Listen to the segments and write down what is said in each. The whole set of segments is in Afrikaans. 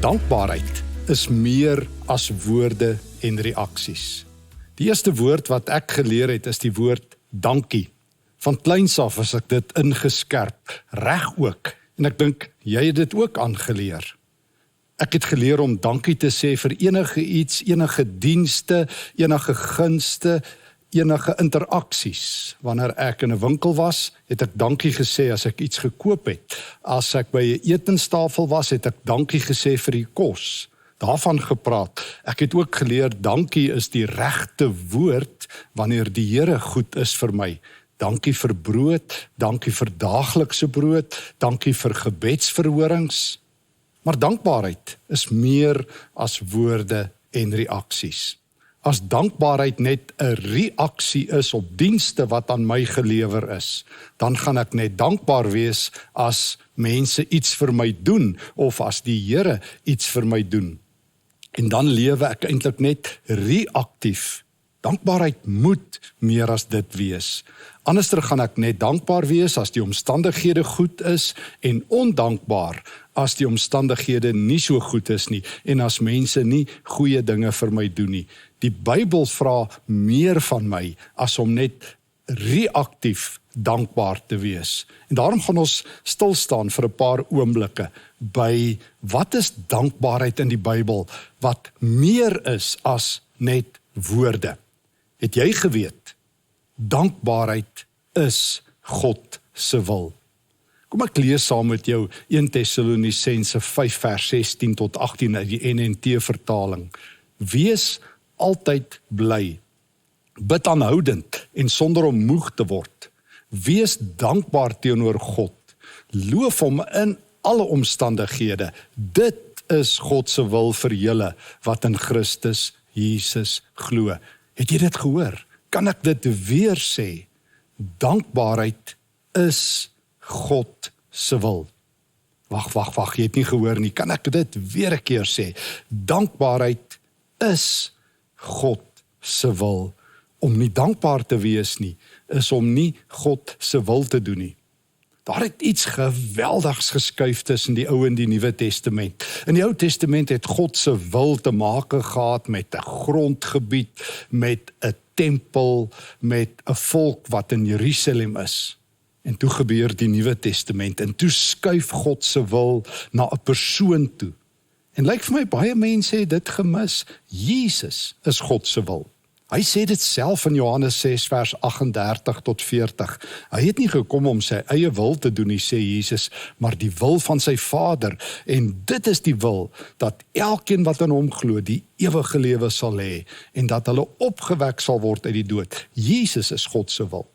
Dankbaarheid is meer as woorde en reaksies. Die eerste woord wat ek geleer het is die woord dankie. Van kleins af is ek dit ingeskerp, reg ook. En ek dink, jy het dit ook aangeleer. Ek het geleer om dankie te sê vir enige iets, enige dienste, enige gunste, enige interaksies. Wanneer ek in 'n winkel was, het ek dankie gesê as ek iets gekoop het. As ek by 'n etenstafel was, het ek dankie gesê vir die kos. Daarvan gepraat. Ek het ook geleer, dankie is die regte woord wanneer die Here goed is vir my. Dankie vir brood, dankie vir daaglikse brood, dankie vir gebedsverhorings. Maar dankbaarheid is meer as woorde en reaksies. As dankbaarheid net 'n reaksie is op dienste wat aan my gelewer is, dan gaan ek net dankbaar wees as mense iets vir my doen, of as die Here iets vir my doen. En dan lewe ek eintlik net reaktief. Dankbaarheid moet meer as dit wees. Anderster gaan ek net dankbaar wees as die omstandighede goed is, en ondankbaar as die omstandighede nie so goed is nie, en as mense nie goeie dinge vir my doen nie. Die Bybel vra meer van my as om net reaktief dankbaar te wees. En daarom gaan ons stil staan vir 'n paar oomblikke by wat is dankbaarheid in die Bybel wat meer is as net woorde. Het jy geweet? Dankbaarheid is God se wil. Kom ek lees saam met jou 1 Tessalonisense 5 vers 16 tot 18 uit die NNT vertaling. Wees altyd bly, bid aanhoudend en sonder om moeg te word. Wees dankbaar teenoor God. Loof hom in alle omstandighede. Dit is God se wil vir julle wat in Christus Jesus glo. Het jy dit gehoor? Kan ek dit weer sê? Dankbaarheid is God se wil. Wag, jy het nie gehoor nie. Kan ek dit weer 'n keer sê? Dankbaarheid is God se wil. Om nie dankbaar te wees nie, is om nie God se wil te doen nie. Daar het iets geweldigs geskuif tussen die Ou en die Nuwe Testament. In die Ou Testament het God se wil te maak gehad met 'n grondgebied, met 'n tempel, met 'n volk wat in Jerusalem is. En toe gebeur die Nuwe Testament, en toe skuif God se wil na 'n persoon toe. En lyk vir my, baie mense het dit gemis. Jesus is God se wil. Hy sê dit self in Johannes 6 vers 38 tot 40. Hy het nie gekom om sy eie wil te doen nie, sê Jesus, maar die wil van sy Vader. En dit is die wil, dat elkeen wat in hom glo, die ewige lewe sal hê, en dat hulle opgewek sal word uit die dood. Jesus is God se wil.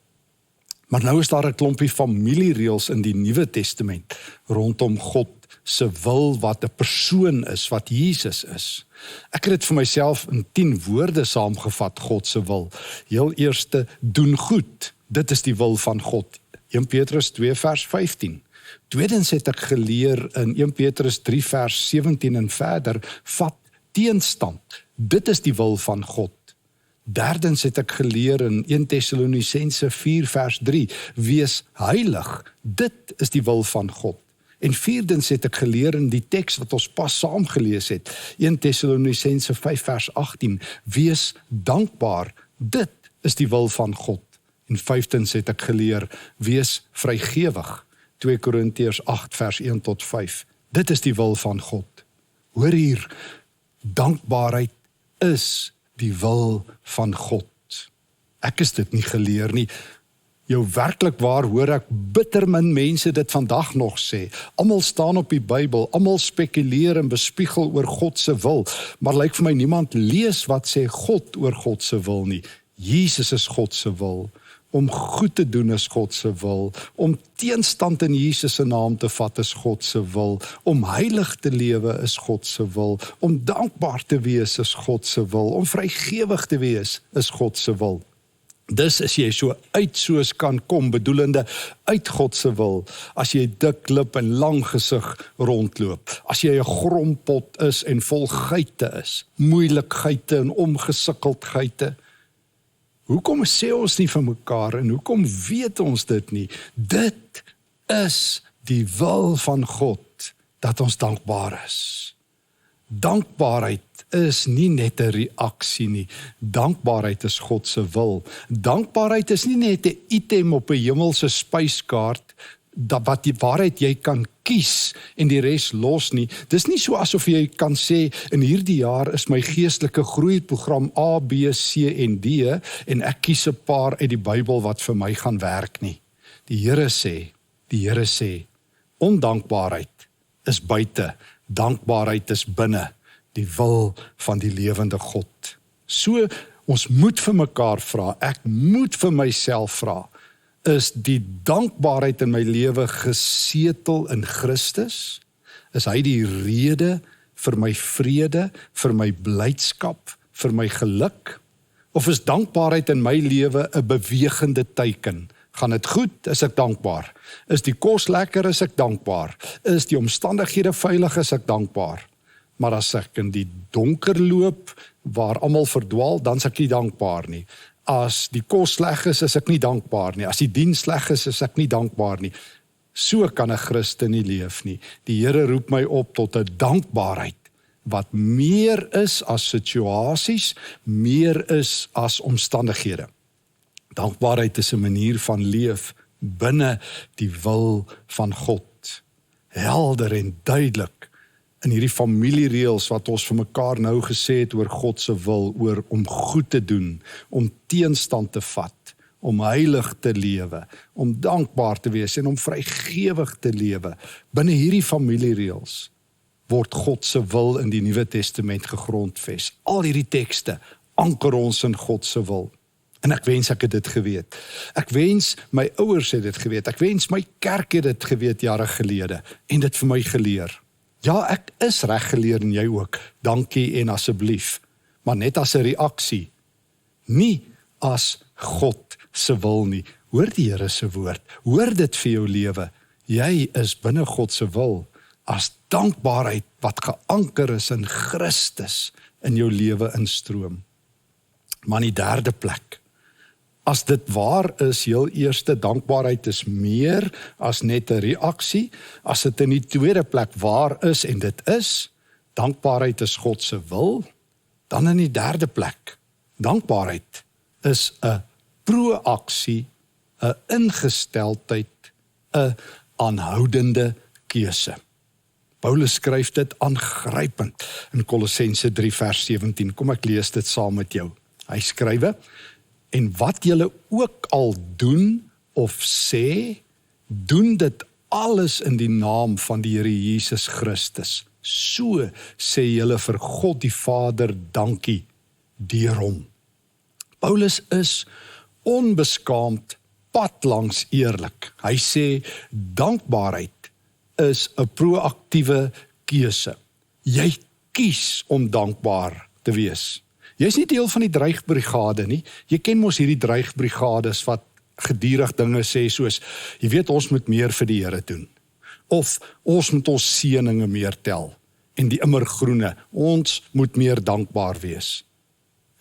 Maar nou is daar 'n klompie familiereëls in die Nuwe Testament rondom God se wil wat 'n persoon is, wat Jesus is. Ek het dit vir myself in 10 woorde saamgevat, God se wil. Heel eerste, doen goed. Dit is die wil van God. 1 Petrus 2 vers 15. Tweedens het ek geleer in 1 Petrus 3 vers 17 en verder, vat teenstand. Dit is die wil van God. Derdens het ek geleer in 1 Tessalonisense 4 vers 3, wees heilig. Dit is die wil van God. En vierdens het ek geleer in die teks wat ons pas saam gelees het, 1 Tessalonisense 5 vers 18, wees dankbaar, dit is die wil van God. En vyftens het ek geleer, wees vrygewig, 2 Korintiërs 8 vers 1 tot 5, dit is die wil van God. Hoor hier, dankbaarheid is die wil van God. Ek is dit nie geleer nie. Jou werklik waar hoor ek bitter min mense dit vandag nog sê. Almal staan op die Bybel, almal spekuleer en bespiegel oor God se wil, maar lyk vir my niemand lees wat sê God oor God se wil nie. Jesus is God se wil. Om goed te doen is God se wil. Om teenstand in Jesus se naam te vat is God se wil. Om heilig te lewe is God se wil. Om dankbaar te wees is God se wil. Om vrygewig te wees is God se wil. Dis as jy so uit soos kan kom, bedoelende uit God se wil, as jy dik lip en lang gesig rondloop, as jy 'n grompot is en vol geite is, moeilikheidte en omgesukkeldheidte. Hoekom sê ons nie vir mekaar en hoekom weet ons dit nie? Dit is die wil van God, dat ons dankbaar is. Dankbaarheid is nie net 'n reaksie nie. Dankbaarheid is God se wil. Dankbaarheid is nie net 'n item op 'n hemelse spyskaart waaruit jy kan kies en die res los nie. Dis nie so asof jy kan sê, in hierdie jaar is my geestelike groeiprogram A, B, C en D en ek kies 'n paar uit die Bybel wat vir my gaan werk nie. Die Here sê, ondankbaarheid is buite, dankbaarheid is binne, die wil van die lewende God. So, ons moet vir mekaar vra, ek moet vir myself vra, is die dankbaarheid in my lewe gesetel in Christus? Is hy die rede vir my vrede, vir my blydskap, vir my geluk? Of is dankbaarheid in my lewe 'n bewegende teiken? Gaan dit goed, is ek dankbaar. Is die kos lekker, is ek dankbaar. Is die omstandighede veilig, is ek dankbaar. Maar as ek in die donker loop, waar almal verdwaal, dan is ek nie dankbaar nie. As die kos sleg is ek nie dankbaar nie. As die diens sleg is ek nie dankbaar nie. So kan 'n Christen nie leef nie. Die Here roep my op tot 'n dankbaarheid, wat meer is as situasies, meer is as omstandighede. Dankbaarheid is 'n manier van leef binne die wil van God. Helder en duidelik in hierdie familiereëls wat ons vir mekaar nou gesê het oor God se wil, oor om goed te doen, om teenstand te vat, om heilig te lewe, om dankbaar te wees en om vrygewig te lewe. Binne hierdie familiereëls word God se wil in die Nuwe Testament gegrondves. Al hierdie tekste anker ons in God se wil. En ek wens ek het dit geweet. Ek wens my ouers het dit geweet. Ek wens my kerk het dit geweet jare gelede en dit vir my geleer. Ja, ek is reg geleer en jy ook. Dankie en asseblief. Maar net as 'n reaksie. Nie as God se wil nie. Hoor die Here se woord. Hoor dit vir jou lewe. Jy is binne God se wil as dankbaarheid wat geanker is in Christus in jou lewe instroom. Maar in die derde plek, as dit waar is, heel eerste dankbaarheid is meer as net 'n reaksie. As dit in die tweede plek waar is en dit is, dankbaarheid is God se wil, dan in die derde plek, dankbaarheid is 'n proaksie, 'n ingesteldheid, 'n aanhoudende keuse. Paulus skryf dit aangrypend in Kolossense 3 vers 17. Kom ek lees dit saam met jou. Hy skrywe, en wat julle ook al doen of sê, doen dit alles in die naam van die Here Jesus Christus. So sê julle vir God die Vader dankie deur hom. Paulus is onbeskaamd, padlangs eerlik. Hy sê dankbaarheid is 'n proaktiewe keuse. Jy kies om dankbaar te wees. Jy's nie deel van die dreigbrigade nie. Jy ken mos hierdie dreigbrigades wat gedurig dinge sê soos, jy weet ons moet meer vir die Here doen. Of ons moet ons seëninge meer tel. En die immergroene, ons moet meer dankbaar wees.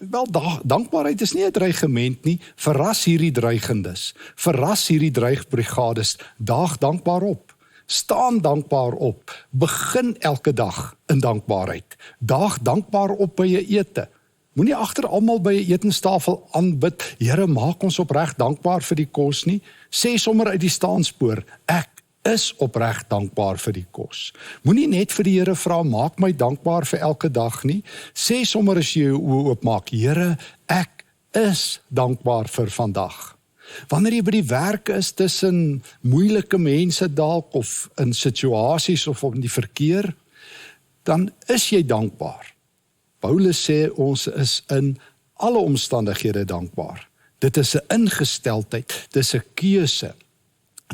Wel, dankbaarheid is nie 'n dreigement nie. Verras hierdie dreigendes. Verras hierdie dreigbrigades. Daag dankbaar op. Staan dankbaar op. Begin elke dag in dankbaarheid. Daag dankbaar op by 'n ete. Moenie agter almal by 'n etenstafel aanbid, Here, maak ons opreg dankbaar vir die kos nie. Sê sommer uit die staanspoor, ek is opreg dankbaar vir die kos. Moenie net vir die Here vra, maak my dankbaar vir elke dag nie. Sê sommer as jy jou oë oopmaak, Here, ek is dankbaar vir vandag. Wanneer jy by die werk is tussen moeilike mense dalk of in situasies of in die verkeer, dan is jy dankbaar. Paulus sê ons is in alle omstandighede dankbaar. Dit is 'n ingesteldheid, dit is 'n keuse.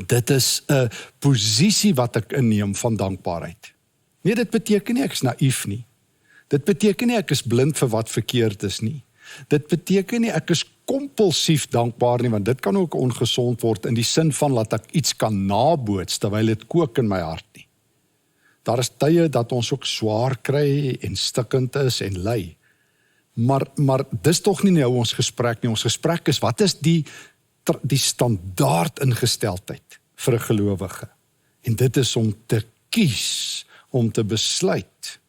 Dit is 'n posisie wat ek inneem van dankbaarheid. Nee, dit beteken nie ek is naïef nie. Dit beteken nie ek is blind vir wat verkeerd is nie. Dit beteken nie ek is kompulsief dankbaar nie, want dit kan ook ongesond word in die sin van dat ek iets kan naboots terwyl dit kook in my hart nie. Daar is tye dat ons ook swaar kry en stikkend is en ly. Maar dis tog nie nou ons gesprek nie. Ons gesprek is, wat is die standaard ingesteldheid vir 'n gelowige? En dit is om te kies, om te besluit,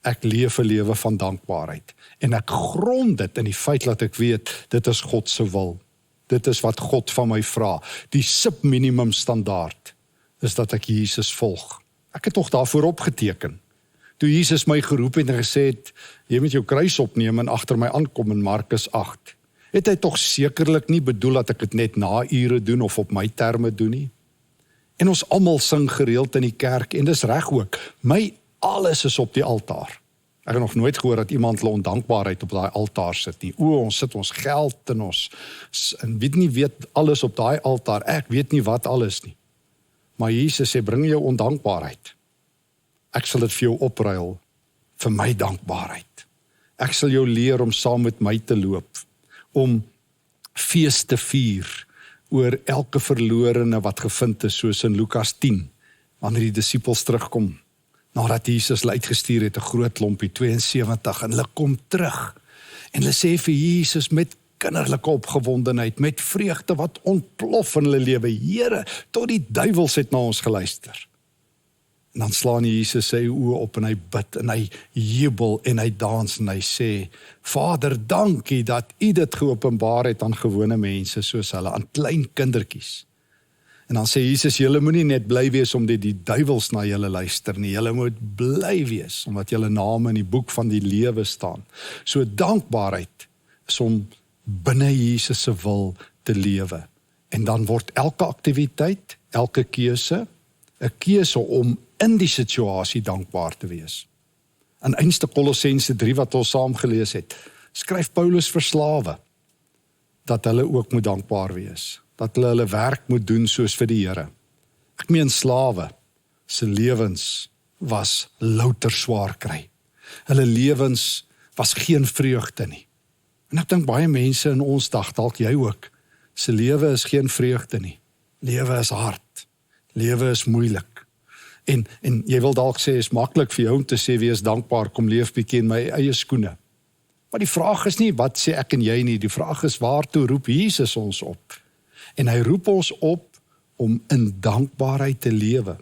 ek leef 'n lewe van dankbaarheid. En ek grond dit in die feit dat ek weet, dit is God se wil. Dit is wat God van my vra. Die subminimum standaard is dat ek Jesus volg. Ek het tog daarvoor opgeteken. Toe Jesus my geroep het en gesê het, jy moet jou kruis opneem en agter my aankom in Markus 8, het hy tog sekerlik nie bedoel dat ek dit net na ure doen of op my terme doen nie. En ons almal sing gereeld in die kerk, en dis reg ook, my alles is op die altaar. Ek het nog nooit gehoor dat iemand hulle ondankbaarheid op daai altaar sit nie. Ons sit ons geld en weet alles op daai altaar. Ek weet nie wat alles nie. Maar Jesus sê, bring jou ondankbaarheid. Ek sal dit vir jou opruil vir my dankbaarheid. Ek sal jou leer om saam met my te loop, om fees te vier oor elke verlorene wat gevind is, soos in Lukas 10, wanneer die disippels terugkom, nadat Jesus hulle uitgestuur het, 'n groot klompie, 72, en hulle kom terug, en hulle sê vir Jesus met kinderlike opgewondenheid, met vreugde wat ontplof in hulle lewe, Here, tot die duiwels het na ons geluister. En dan slaan Jesus sy oë op en hy bid en hy jubel en hy dans en hy sê, Vader, dankie dat U dit geopenbaar het aan gewone mense soos hulle, aan klein kindertjies. En dan sê Jesus, julle moenie net bly wees omdat die duiwels na julle luister nie, julle moet bly wees omdat julle name in die boek van die lewe staan. So dankbaarheid is om binne Jesus se wil te lewe. En dan word elke aktiwiteit, elke keuse, 'n keuse om in die situasie dankbaar te wees. In einste Kolossense 3 wat ons saam gelees het, skryf Paulus vir slawe, dat hulle ook moet dankbaar wees, dat hulle werk moet doen soos vir die Here. Ek meen slawe, se lewens was louter swaar kry. Hulle lewens was geen vreugde nie. En ek dink baie mense in ons dag, dalk jy ook, se lewe is geen vreugde nie. Lewe is hard. Lewe is moeilik. En jy wil dalk sê, is maklik vir jou om te sê, wees dankbaar, kom leef bietjie in my eie skoene. Maar die vraag is nie, wat sê ek en jy nie, die vraag is, waartoe roep Jesus ons op? En hy roep ons op om in dankbaarheid te lewe.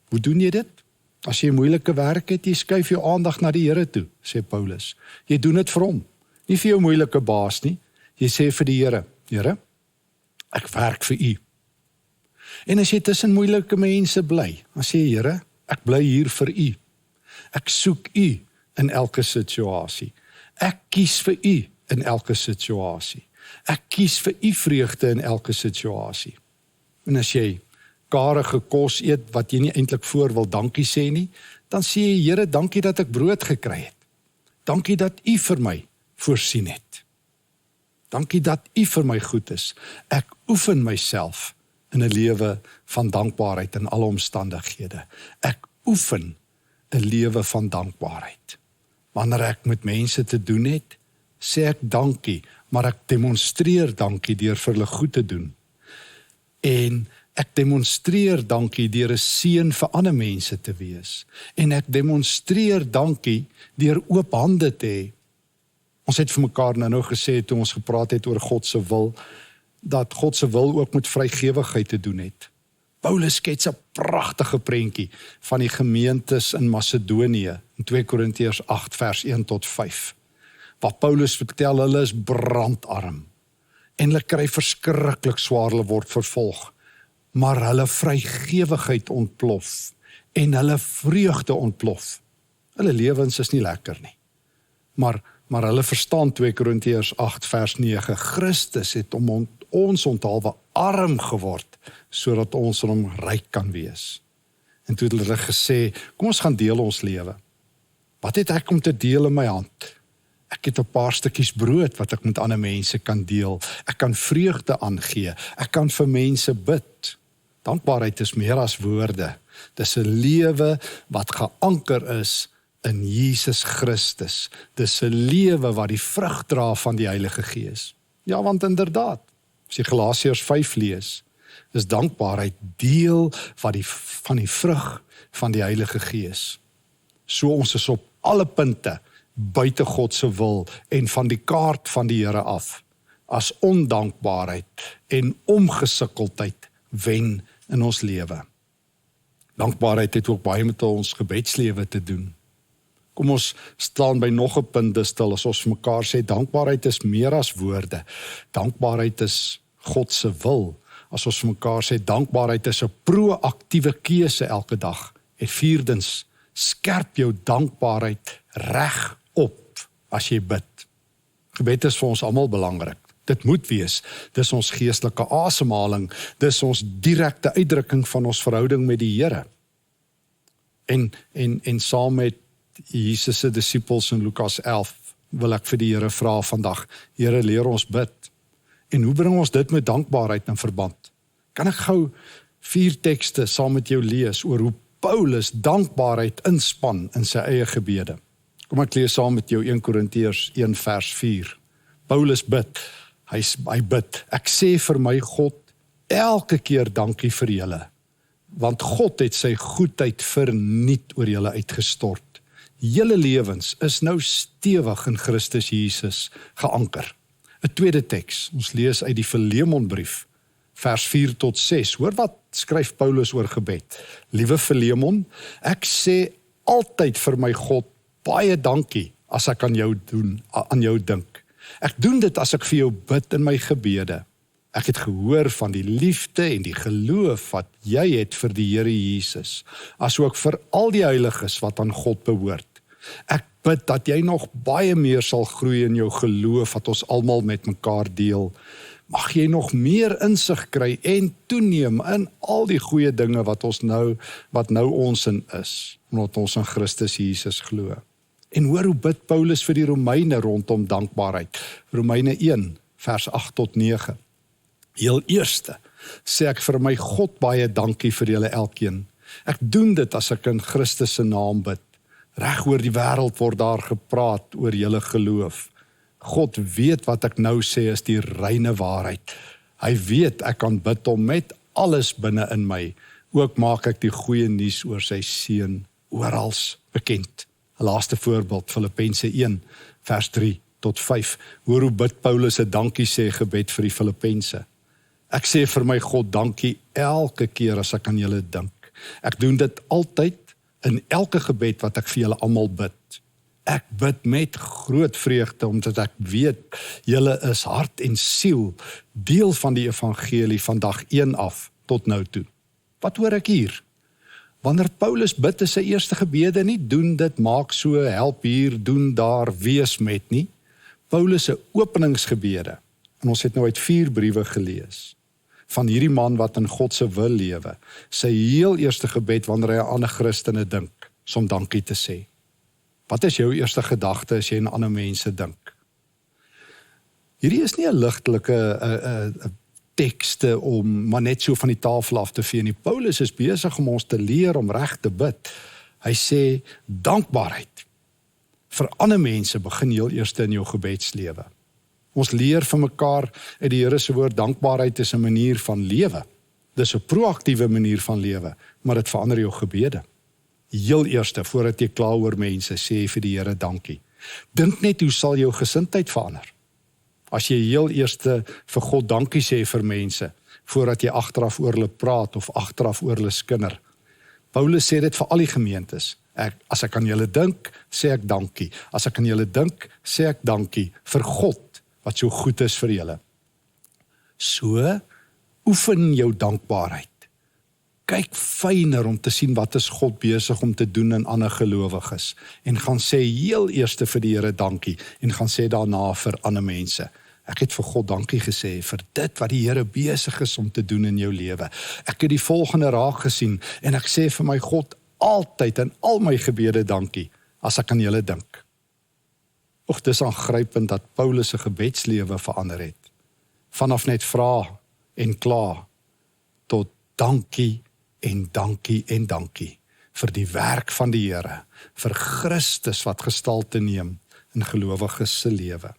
Hoe doen jy dit? As jy 'n moeilike werk het, jy skuif jou aandag na die Here toe, sê Paulus. Jy doen dit vir hom, nie vir jou moeilike baas nie. Jy sê vir die Here, Here, ek werk vir U. En as jy tussen moeilike mense bly, dan sê jy, Here, ek bly hier vir U. Ek soek U in elke situasie. Ek kies vir U in elke situasie. Ek kies vir U vreugde in elke situasie. En as jy karige kos eet wat jy nie eintlik voor wil dankie sê nie, dan sê jy, Here, dankie dat ek brood gekry het. Dankie dat U vir my voorsien het. Dankie dat U vir my goed is. Ek oefen myself in 'n lewe van dankbaarheid in alle omstandighede. Ek oefen 'n lewe van dankbaarheid. Wanneer ek met mense te doen het, sê ek dankie, maar ek demonstreer dankie deur vir hulle goed te doen. En ek demonstreer dankie deur 'n seën vir ander mense te wees. En ek demonstreer dankie deur oop hande te hê. Ons het vir mekaar nou gesê, toe ons gepraat het oor God se wil, dat God se wil ook met vrygewigheid te doen het. Paulus skets 'n pragtige prentjie van die gemeentes in Macedonië, in 2 Korintiërs 8 vers 1 tot 5, waar Paulus vertel, hulle is brandarm, en hulle kry verskriklik swaar, hulle word vervolg, maar hulle vrygewigheid ontplof, en hulle vreugde ontplof. Hulle lewens is nie lekker nie, maar hulle verstaan 2 Korintiërs 8 vers 9, Christus het om ons onthaalwe arm geword, sodat ons in hom ryk kan wees. En toe het hulle gesê, kom ons gaan deel ons lewe. Wat het ek om te deel in my hand? Ek het 'n paar stukkies brood wat ek met ander mense kan deel. Ek kan vreugde aangee. Ek kan vir mense bid. Dankbaarheid is meer as woorde. Dis 'n lewe wat geanker is in Jesus Christus. Dis 'n lewe wat die vrug dra van die Heilige Gees. Ja, want inderdaad, as jy Galasiërs 5 lees, is dankbaarheid deel van die vrug van die Heilige Gees. So ons is op alle punte buite God se wil en van die kaart van die Here af, as ondankbaarheid en ongesukkeldheid wen in ons lewe. Dankbaarheid het ook baie met ons gebedslewe te doen. Kom ons staan by nog 'n punt stil as ons vir mekaar sê, dankbaarheid is meer as woorde. Dankbaarheid is God se wil. As ons vir mekaar sê, dankbaarheid is 'n proaktiewe keuse elke dag. En vierdens, skerp jou dankbaarheid reg op as jy bid. Gebed is vir ons almal belangrik. Dit moet wees. Dis ons geestelike asemhaling. Dis ons direkte uitdrukking van ons verhouding met die Here. En saam met Jesus se disippels in Lukas 11 wil ek vir die Here vra vandag, Here, leer ons bid. En hoe bring ons dit met dankbaarheid in verband? Kan ek gou 4 tekste saam met jou lees oor hoe Paulus dankbaarheid inspan in sy eie gebede? Kom ek lees saam met jou 1 Korintiërs 1 vers 4. Paulus bid, hy bid, ek sê vir my God elke keer dankie vir julle, want God het sy goedheid verniet oor julle uitgestort. Julle lewens is nou stewig in Christus Jesus geanker. 'n tweede teks, ons lees uit die Filemonbrief, vers 4 tot 6. Hoor wat skryf Paulus oor gebed. Liewe Filemon, ek sê altyd vir my God baie dankie as ek aan jou dink. Ek doen dit as ek vir jou bid in my gebede. Ek het gehoor van die liefde en die geloof wat jy het vir die Here Jesus, asook vir al die heiliges wat aan God behoort. Ek bid dat jy nog baie meer sal groei in jou geloof wat ons almal met mekaar deel. Mag jy nog meer insig kry en toeneem in al die goeie dinge wat nou ons in is, omdat ons in Christus Jesus glo. En hoor hoe bid Paulus vir die Romeine rondom dankbaarheid. Romeine 1 vers 8 tot 9. Heel eerste sê ek vir my God baie dankie vir julle elkeen. Ek doen dit as ek in Christus se naam bid. Reg oor die wêreld word daar gepraat oor julle geloof. God weet wat ek nou sê is die reine waarheid. Hy weet ek kan bid om met alles binne in my. Ook maak ek die goeie nuus oor sy seun orals bekend. 'n Laaste voorbeeld, Filippense 1 vers 3 tot 5. Hoor hoe bid Paulus 'n dankie sê gebed vir die Filippense. Ek sê vir my God dankie elke keer as ek aan julle dink. Ek doen dit altyd in elke gebed wat ek vir julle almal bid. Ek bid met groot vreugde omdat ek weet julle is hart en siel deel van die evangelie van dag 1 af tot nou toe. Wat hoor ek hier? Wanneer Paulus bid is sy eerste gebede nie doen dit, maak so, help hier, doen daar, wees met nie. Paulus se openingsgebede. En ons het nou uit 4 briewe gelees van hierdie man wat in God se wil lewe. Sy heel eerste gebed wanneer hy aan ander Christene dink, is om dankie te sê. Wat is jou eerste gedagte as jy aan ander mense dink? Hierdie is nie 'n ligtelike tekste om maar net so van die tafel af te vee nie. Paulus is besig om ons te leer om reg te bid. Hy sê dankbaarheid vir ander mense begin heel eers in jou gebedslewe. Ons leer van mekaar uit die Here se woord, dankbaarheid is 'n manier van lewe. Dis 'n proaktiewe manier van lewe, maar dit verander jou gebede. Heel eerste, voordat jy kla oor mense, sê vir die Here dankie. Dink net hoe sal jou gesindheid verander. As jy heel eerste vir God dankie sê vir mense, voordat jy agteraf oor hulle praat of agteraf oor hulle skinder. Paulus sê dit vir al die gemeentes. As ek aan julle dink, sê ek dankie. As ek aan julle dink, sê ek dankie vir God, wat so goed is vir julle. So, oefen jou dankbaarheid. Kyk fyner om te sien wat is God besig om te doen in ander gelowiges. En gaan sê heel eerste vir die Here dankie. En gaan sê daarna vir ander mense. Ek het vir God dankie gesê vir dit wat die Here besig is om te doen in jou lewe. Ek het die volgende raak gesien. En ek sê vir my God altyd in al my gebede dankie. As ek aan julle dink. Och, dis aangrypend dat Paulus se gebedslewe verander het. Vanaf net vra en kla tot dankie en dankie en dankie vir die werk van die Here, vir Christus wat gestalte neem in gelowiges se lewe.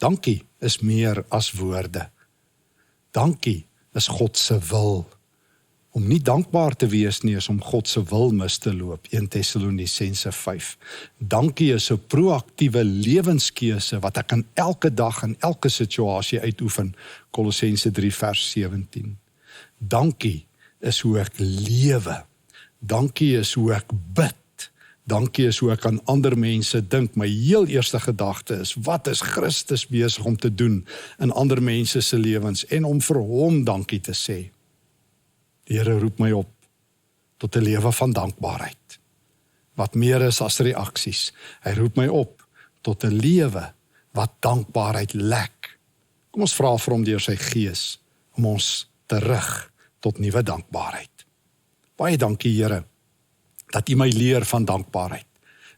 Dankie is meer as woorde. Dankie is God se wil. Om nie dankbaar te wees nie is om God se wil mis te loop, 1 Tessalonisense 5. Dankie is 'n proaktiewe lewenskeuse wat ek in elke dag en elke situasie uitoefen, Kolossense 3 vers 17. Dankie is hoe ek lewe. Dankie is hoe ek bid. Dankie is hoe ek aan ander mense dink. My heel eerste gedagte is, wat is Christus besig om te doen in ander mense se lewens en om vir hom dankie te sê. Die Here roep my op tot 'n lewe van dankbaarheid. Wat meer is as reaksies. Hy roep my op tot 'n lewe wat dankbaarheid lek. Kom ons vra vir hom deur sy Gees om ons te rig tot nuwe dankbaarheid. Baie dankie Here dat U my leer van dankbaarheid.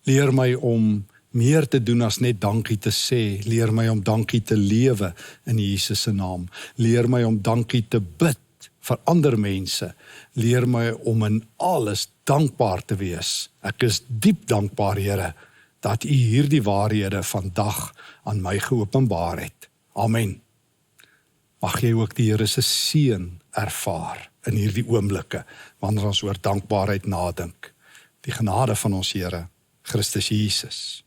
Leer my om meer te doen as net dankie te sê. Leer my om dankie te lewe in Jesus se naam. Leer my om dankie te bid vir ander mense. Leer my om in alles dankbaar te wees. Ek is diep dankbaar, Here, dat U hierdie waarhede vandag aan my geopenbaar het. Amen. Mag jy ook die Here se seën ervaar in hierdie oomblikke, wanneer ons oor dankbaarheid nadink. Die genade van ons Here, Christus Jesus,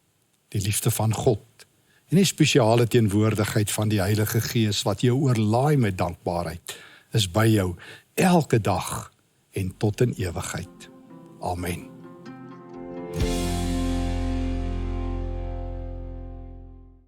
die liefde van God, en die spesiale teenwoordigheid van die Heilige Gees, wat jou oorlaai met dankbaarheid, is by jou elke dag en tot in ewigheid. Amen.